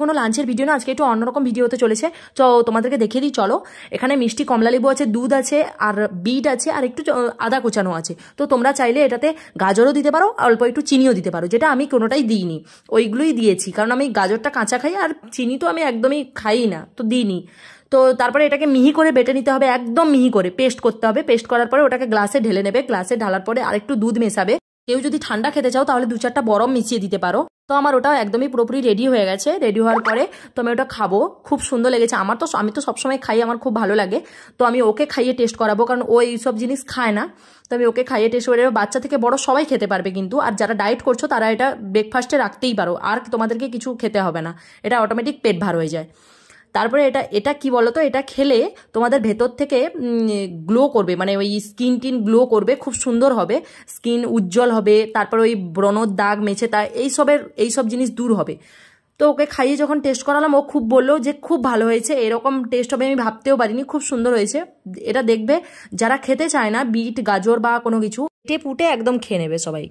কোনো লাঞ্চের ভিডিও না, আজকে একটু অন্যরকম ভিডিও হতে চলেছে। তো তোমাদেরকে দেখিয়ে দিই চলো। এখানে মিষ্টি কমলা লেবু আছে, দুধ আছে, আর বিট আছে, আর একটু আদা কুচানো আছে। তো তোমরা চাইলে এটাতে গাজরও দিতে পারো, অল্প একটু চিনিও দিতে পারো, যেটা আমি কোনোটাই দিইনি, ওইগুলোই দিয়েছি, কারণ আমি গাজরটা কাঁচা খাই আর চিনি তো আমি একদমই খাই না, তো দিইনি। তো তারপরে এটাকে মিহি করে বেটে নিতে হবে, একদম মিহি করে পেস্ট করতে হবে। পেস্ট করার পরে ওটাকে গ্লাসে ঢেলে নেবে। গ্লাসে ঢালার পরে আরেকটু দুধ মেশাবে। কেউ যদি ঠান্ডা খেতে চাও তাহলে 2-4টা বরফ মিশিয়ে দিতে পারো। তো আমার ওটা একদমই পুরোপুরি রেডি হয়ে গেছে। রেডি হওয়ার পরে তো আমি ওটা খাবো, খুব সুন্দর লেগেছে আমার। তো আমি তো সবসময় খাই, আমার খুব ভালো লাগে। তো আমি ওকে খাইয়ে টেস্ট করাবো, কারণ ও এইসব জিনিস খায় না। তো আমি ওকে খাইয়ে টেস্ট করে, বাচ্চা থেকে বড় সবাই খেতে পারবে কিন্তু। আর যারা ডায়েট করছো তারা এটা ব্রেকফাস্টে রাখতেই পারো, আর তোমাদেরকে কিছু খেতে হবে না, এটা অটোমেটিক পেট ভার হয়ে যায়। তারপরে এটা কি বলো তো, এটা খেলে তোমাদের ভেতর থেকে গ্লো করবে, মানে ওই স্কিন টিন গ্লো করবে, খুব সুন্দর হবে, স্কিন উজ্জ্বল হবে। তারপর ওই ব্রণর দাগ মেছে তা এইসব জিনিস দূর হবে। তো ওকে খাইয়ে যখন টেস্ট করালাম, ও খুব বললো যে খুব ভালো হয়েছে, এরকম টেস্ট হবে আমি ভাবতেও পারিনি, খুব সুন্দর হয়েছে। এটা দেখবে যারা খেতে চায় না বিট গাজর বা কোনো কিছু, পুটে একদম খেয়ে নেবে সবাই।